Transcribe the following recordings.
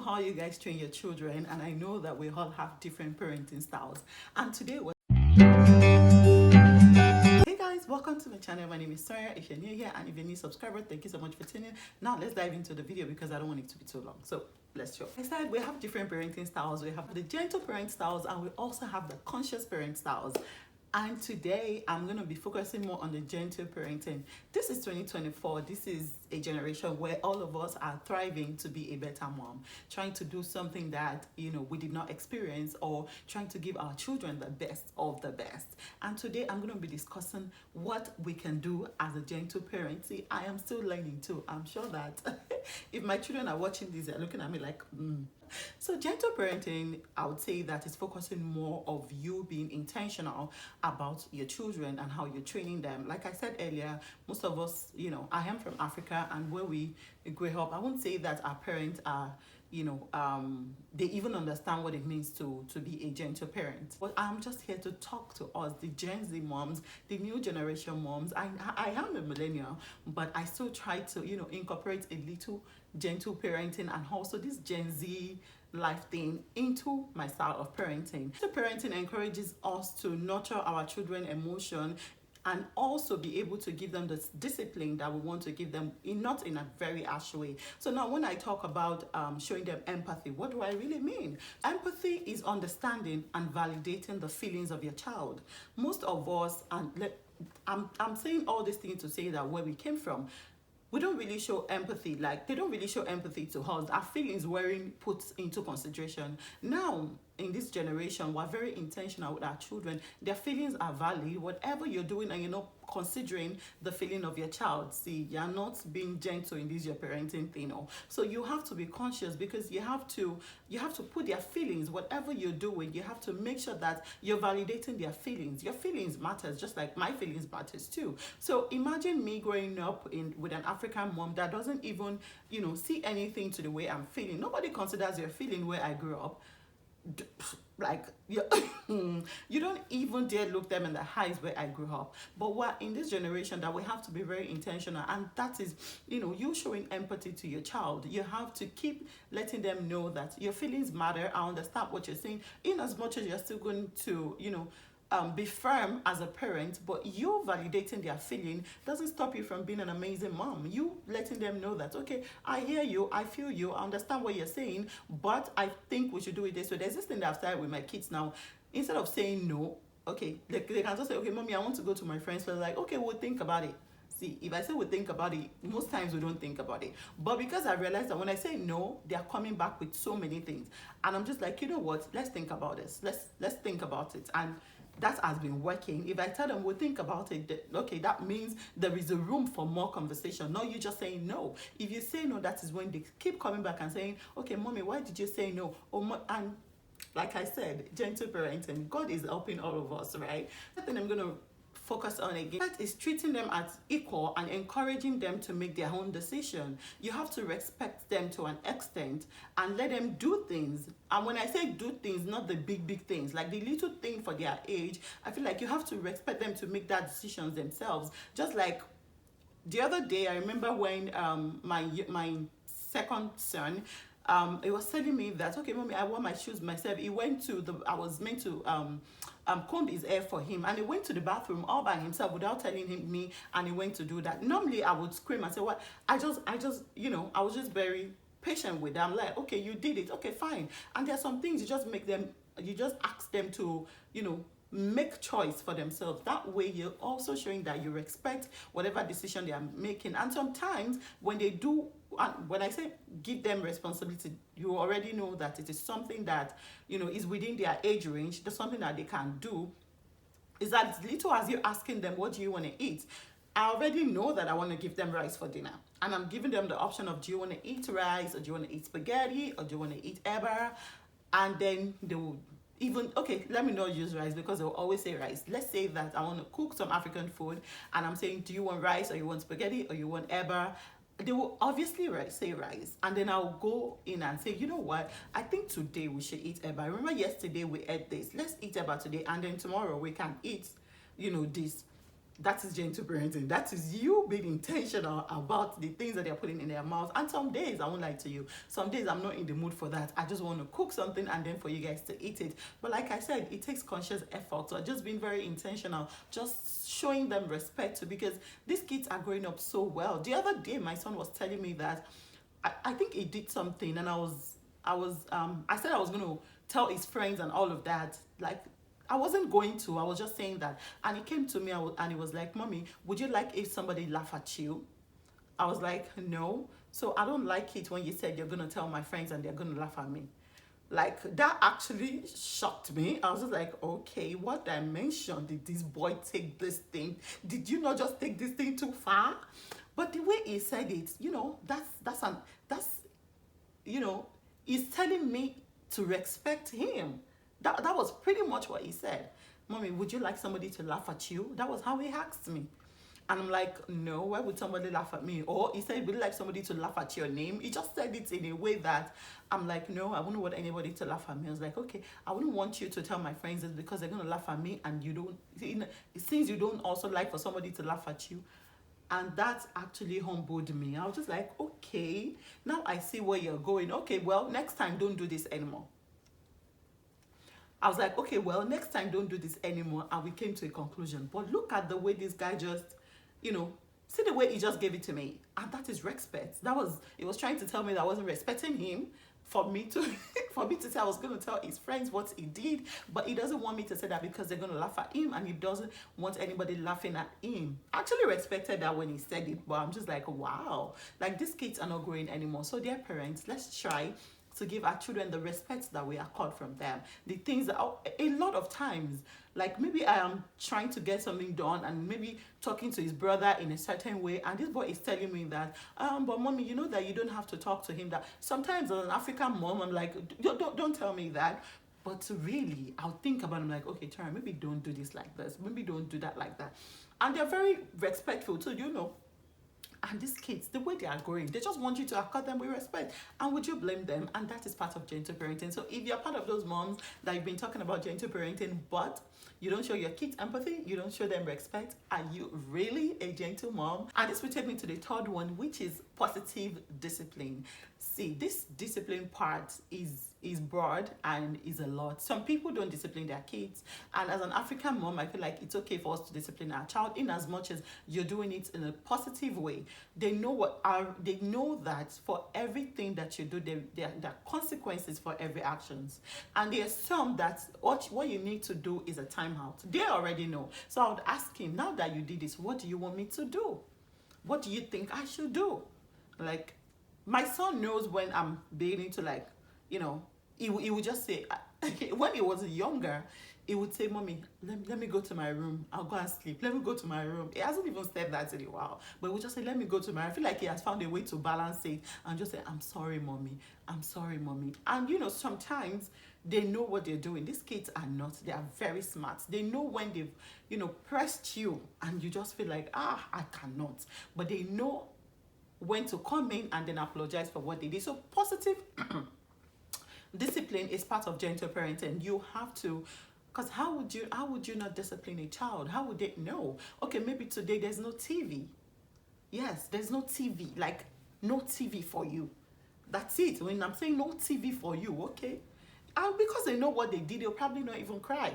how you guys train your children, and I know that we all have different parenting styles. And today we're Hey guys, welcome to my channel. My name is Sarah. If you're new here and if you're a new subscriber, thank you so much for tuning in. Now let's dive into the video because I don't want it to be too long. So let's go. I said we have different parenting styles. We have the gentle parent styles and we also have the conscious parent styles. And today I'm going to be focusing more on the gentle parenting. This is 2024. This is a generation where all of us are thriving to be a better mom, trying to do something that, we did not experience, or trying to give our children the best of the best. And today I'm going to be discussing what we can do as a gentle parent. See, I am still learning too. I'm sure that if my children are watching this, they're looking at me like, So gentle parenting, I would say that is focusing more of you being intentional about your children and how you're training them. Like I said earlier, most of us, I am from Africa, and where we grew up, I won't say that our parents are, they even understand what it means to be a gentle parent. But I'm just here to talk to us, the Gen Z moms, the new generation moms. I am a millennial, but I still try to, incorporate a little gentle parenting and also this Gen Z life thing into my style of parenting. So parenting encourages us to nurture our children's emotion and also be able to give them the discipline that we want to give them, not in a very harsh way. So now when I talk about showing them empathy, what do I really mean? Empathy is understanding and validating the feelings of your child. Most of us, and I'm saying all these things to say that where we came from, we don't really show empathy. Like, they don't really show empathy to us. Our feelings weren't put into consideration. Now, in this generation, we're very intentional with our children. Their feelings are valid. Whatever you're doing and you're not considering the feeling of your child, see, you're not being gentle in this your parenting thing. So you have to be conscious, because you have to put their feelings, whatever you're doing, you have to make sure that you're validating their feelings. Your feelings matters, just like my feelings matters too. So imagine me growing up with an African mom that doesn't even, see anything to the way I'm feeling. Nobody considers your feeling where I grew up. Like, you don't even dare look them in the eyes where I grew up. But we're in this generation that we have to be very intentional, and that is, you showing empathy to your child. You have to keep letting them know that your feelings matter. I understand what you're saying, in as much as you're still going to, be firm as a parent, but you validating their feeling doesn't stop you from being an amazing mom. You letting them know that, okay, I hear you, I feel you, I understand what you're saying, but I think we should do it this way. There's this thing that I've started with my kids now. Instead of saying no, okay, they can just say, okay, mommy, I want to go to my friends. So they're like, okay, we'll think about it. See, if I say we think about it, most times we don't think about it. But because I realized that when I say no, they are coming back with so many things. And I'm just like, you know what? Let's think about this. Let's think about it. And that has been working. If I tell them we'll think about it, okay, that means there is a room for more conversation, not you just saying no. If you say no, that is when they keep coming back and saying, okay, mommy, why did you say no? And like I said, gentle parenting, God is helping all of us, right? I think I'm going to focus on again, that is treating them as equal and encouraging them to make their own decision. You have to respect them to an extent and let them do things. And when I say do things, not the big things, like the little thing for their age, I feel like you have to respect them to make that decisions themselves. Just like the other day, I remember when my second son, it was telling me that, okay, mommy, I want my shoes myself. He went to I was meant to comb his hair for him, and he went to the bathroom all by himself without telling me, and he went to do that. Normally I would scream and say, what? I just I was just very patient with them. Like, okay, you did it, okay, fine. And there are some things you just ask them to, make choice for themselves. That way you're also showing that you respect whatever decision they are making. And sometimes when they do, when I say give them responsibility, you already know that it is something that is within their age range. There's something that they can do. Is as little as you asking them, what do you want to eat? I already know that I want to give them rice for dinner, and I'm giving them the option of, do you want to eat rice, or do you want to eat spaghetti, or do you want to eat eba? And then they will even, okay, let me not use rice because they'll always say rice. Let's say that I want to cook some African food, and I'm saying, do you want rice, or you want spaghetti, or you want eba? They will obviously say rice, and then I'll go in and say, you know what, I think today we should eat eba. Remember yesterday we ate this, let's eat eba today, and then tomorrow we can eat this. That is gentle parenting. That is you being intentional about the things that they're putting in their mouths. And some days, I won't lie to you, some days I'm not in the mood for that. I just want to cook something and then for you guys to eat it. But like I said, it takes conscious effort. So just being very intentional, just showing them respect too, because these kids are growing up so well. The other day, my son was telling me that I think he did something, and I said I was going to tell his friends and all of that. Like, I wasn't going to. I was just saying that. And he came to me and he was like, Mommy, would you like if somebody laugh at you? I was like, no. So I don't like it when you said you're going to tell my friends and they're going to laugh at me. Like, that actually shocked me. I was just like, okay, what dimension did this boy take this thing? Did you not just take this thing too far? But the way he said it, that's he's telling me to respect him. That was pretty much what he said. Mommy, would you like somebody to laugh at you? That was how he asked me. And I'm like, no, why would somebody laugh at me? Or he said, would you like somebody to laugh at your name? He just said it in a way that I'm like, no, I wouldn't want anybody to laugh at me. I was like, okay, I wouldn't want you to tell my friends this because they're going to laugh at me, and you don't, since you don't also like for somebody to laugh at you. And that actually humbled me. I was just like, okay, now I see where you're going. Okay, well, next time don't do this anymore. I was like, okay, well, next time don't do this anymore. And we came to a conclusion. But look at the way this guy just, see the way he just gave it to me. And that is respect. It was trying to tell me that I wasn't respecting him for me to say I was going to tell his friends what he did. But he doesn't want me to say that because they're going to laugh at him, and he doesn't want anybody laughing at him. I actually respected that when he said it, but I'm just like, wow, like these kids are not growing anymore. So dear parents, let's try to give our children the respect that we accord from them. The things that a lot of times, like maybe I am trying to get something done and maybe talking to his brother in a certain way, and this boy is telling me that, but mommy, you know that you don't have to talk to him. That sometimes as an African mom, I'm like, don't tell me that. But really, I'll think about it. I'm like, okay, Tara, maybe don't do this like this. Maybe don't do that like that. And they're very respectful too, And these kids, the way they are growing, they just want you to accord them with respect. And would you blame them? And that is part of gentle parenting. So if you're part of those moms that you've been talking about gentle parenting, but you don't show your kids empathy, you don't show them respect, are you really a gentle mom? And this will take me to the third one, which is positive discipline. See, this discipline part is broad and is a lot. Some people don't discipline their kids, and as an African mom, I feel like it's okay for us to discipline our child in as much as you're doing it in a positive way. They know that for everything that you do, there are consequences for every actions, and they assume that what you need to do is a timeout. They already know. So I would ask him, now that you did this, what do you want me to do? What do you think I should do? Like, my son knows when I'm beginning to he would just say, when he was younger, he would say, Mommy, let me go to my room. I'll go and sleep. Let me go to my room. He hasn't even said that in a while. But he would just say, let me go to my room. I feel like he has found a way to balance it and just say, I'm sorry, Mommy. I'm sorry, Mommy. And, sometimes they know what they're doing. These kids are not. They are very smart. They know when they've, pressed you and you just feel like, I cannot. But they know when to come in and then apologize for what they did. So positive discipline is part of gentle parenting. You have to, because how would you not discipline a child? How would they know? Okay, maybe today there's no TV. Yes, there's no TV. Like, no TV for you. That's it. When I'm saying no TV for you, okay? And because they know what they did, they'll probably not even cry.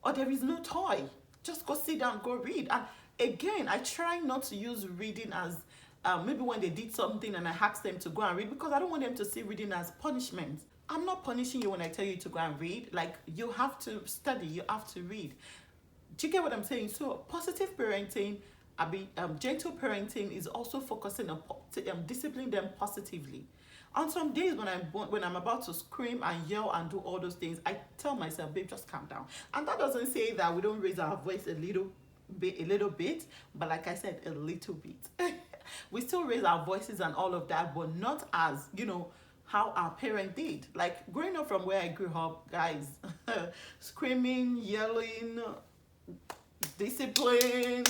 Or there is no toy. Just go sit down, go read. And again, I try not to use reading as maybe when they did something and I asked them to go and read, because I don't want them to see reading as punishment. I'm not punishing you when I tell you to go and read. Like, you have to study, you have to read. Do you get what I'm saying? So positive parenting, gentle parenting is also focusing on disciplining them positively. On some days when I'm about to scream and yell and do all those things, I tell myself, babe, just calm down. And that doesn't say that we don't raise our voice a little bit, but like I said, a little bit. We still raise our voices and all of that, but not as, how our parent did. Like, growing up from where I grew up, guys, screaming, yelling, discipline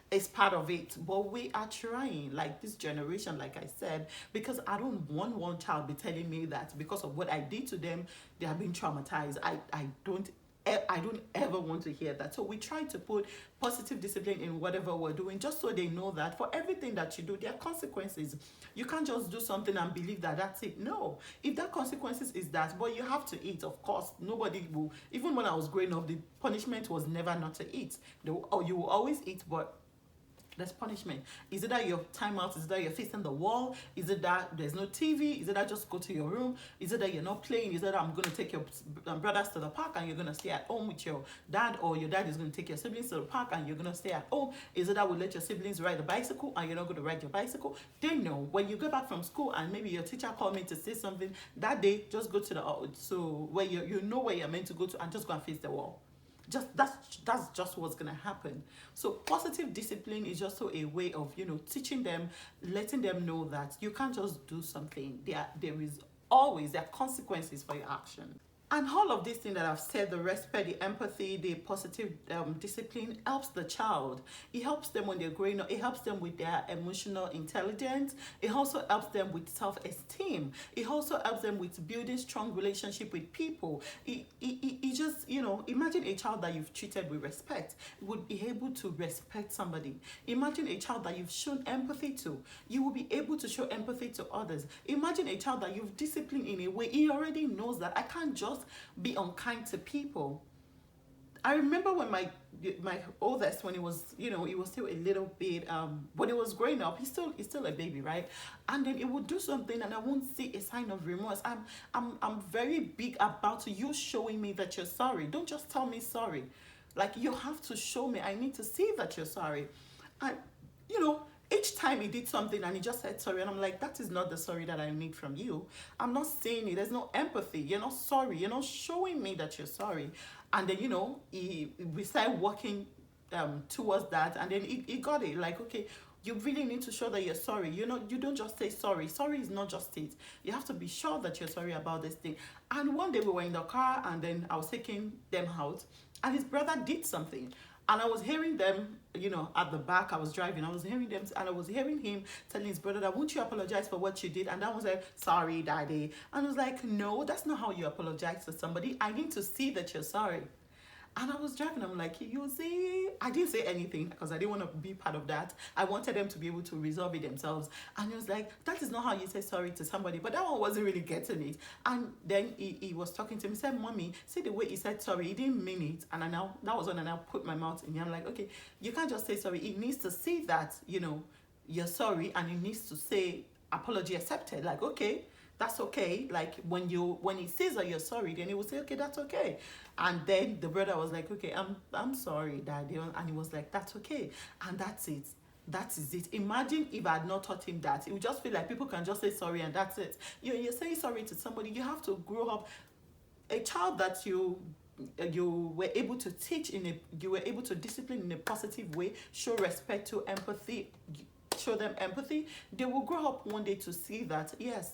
is part of it. But we are trying, like this generation, like I said, because I don't want one child be telling me that because of what I did to them, they are being traumatized. I don't I don't ever want to hear that. So we try to put positive discipline in whatever we're doing, just so they know that for everything that you do, there are consequences. You can't just do something and believe that that's it. No. If that consequences is that, but you have to eat, of course. Nobody will, even when I was growing up, the punishment was never not to eat. Or you will always eat, but there's punishment. Is it that your timeout? Is it that you're facing the wall? Is it that there's no TV? Is it that just go to your room? Is it that you're not playing? Is it that I'm going to take your brothers to the park and you're going to stay at home with your dad, or your dad is going to take your siblings to the park and you're going to stay at home? Is it that we let your siblings ride the bicycle and you're not going to ride your bicycle? They know when you go back from school and maybe your teacher called me to say something that day, just go to the so where you know where you're meant to go to and just go and face the wall. Just that's just what's gonna happen. So positive discipline is just a way of, you know, teaching them, letting them know that you can't just do something. There is always, there are consequences for your action. And all of these things that I've said, the respect, the empathy, the positive discipline, helps the child. It helps them when they're growing up. It helps them with their emotional intelligence. It also helps them with self-esteem. It also helps them with building strong relationship with people. It just, you know, imagine a child that you've treated with respect would be able to respect somebody. Imagine a child that you've shown empathy to. You will be able to show empathy to others. Imagine a child that you've disciplined in a way. He already knows that I can't just be unkind to people. I remember when my oldest, when he was, you know, he was still a little bit when he was growing up, he's still a baby, right? And then he would do something and I won't see a sign of remorse. I'm very big about you showing me that you're sorry. Don't just tell me sorry. Like, you have to show me. I need to see that you're sorry. And, you know, each time he did something and he just said sorry, and I'm like, that is not the sorry that I need from you. I'm not saying it. There's no empathy. You're not sorry. You're not showing me that you're sorry. And then, you know, we started working towards that, and then he got it. Like, okay, you really need to show that you're sorry. You know, you don't just say sorry. Sorry is not just it. You have to be sure that you're sorry about this thing. And one day we were in the car, and then I was taking them out, and his brother did something. And I was hearing them, you know, at the back. I was driving. I was hearing them, and I was hearing him telling his brother that, won't you apologize for what you did? And that was like, sorry, daddy. And I was like, no, that's not how you apologize to somebody. I need to see that you're sorry. And I was driving, I'm like, you see, I didn't say anything because I didn't want to be part of that. I wanted them to be able to resolve it themselves. And he was like, that is not how you say sorry to somebody. But that one wasn't really getting it. And then he was talking to me, he said, Mommy, see the way he said sorry, he didn't mean it. And that was when I now put my mouth in. I'm like, okay, you can't just say sorry. He needs to see that, you know, you're sorry, and he needs to say apology accepted. Like, okay, that's okay. Like, when he says that you're sorry, then he will say, okay, that's okay. And then the brother was like, okay, I'm sorry, daddy. And he was like, that's okay. And that's it. That is it. Imagine if I had not taught him that. It would just feel like people can just say sorry and that's it. You're saying sorry to somebody. You have to grow up. A child that you were able to teach you were able to discipline in a positive way, show respect, to empathy, show them empathy, they will grow up one day to see that, yes,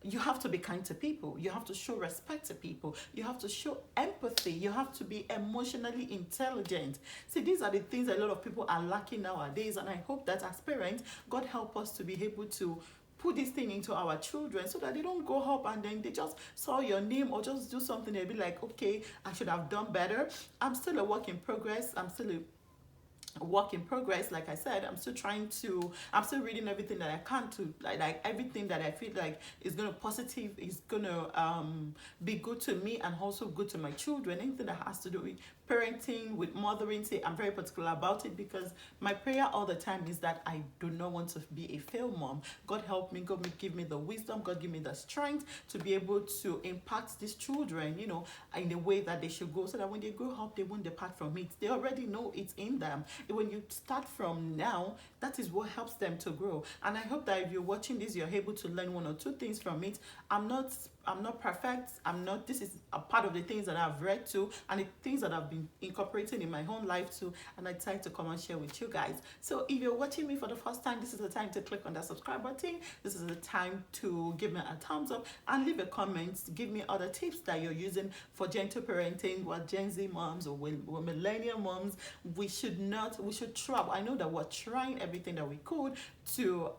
you have to be kind to people. You have to show respect to people. You have to show empathy. You have to be emotionally intelligent. See, these are the things a lot of people are lacking nowadays. And I hope that as parents, God help us to be able to put this thing into our children so that they don't grow up and then they just saw your name or just do something. They'll be like, okay, I should have done better. I'm still a work in progress. I'm still a work in progress. Like I said, I'm still reading everything that I can to like everything that I feel like is gonna be good to me and also good to my children. Anything that has to do with parenting, with mothering, say, I'm very particular about it, because my prayer all the time is that I do not want to be a failed mom. God help me, God give me the wisdom, God give me the strength to be able to impact these children, you know, in the way that they should go, so that when they grow up, they won't depart from it. They already know it's in them. When you start from now, that is what helps them to grow. And I hope that if you're watching this, you're able to learn one or two things from it. I'm not perfect. This is a part of the things that I've read too, and the things that I've been incorporating in my own life too, and I decided to come and share with you guys. So if you're watching me for the first time, this is the time to click on that subscribe button. This is the time to give me a thumbs up and leave a comment. Give me other tips that you're using for gentle parenting, what Gen Z moms or millennial moms. We should try. I know that we're trying everything that we could to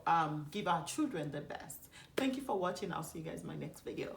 give our children the best. Thank you for watching. I'll see you guys in my next video.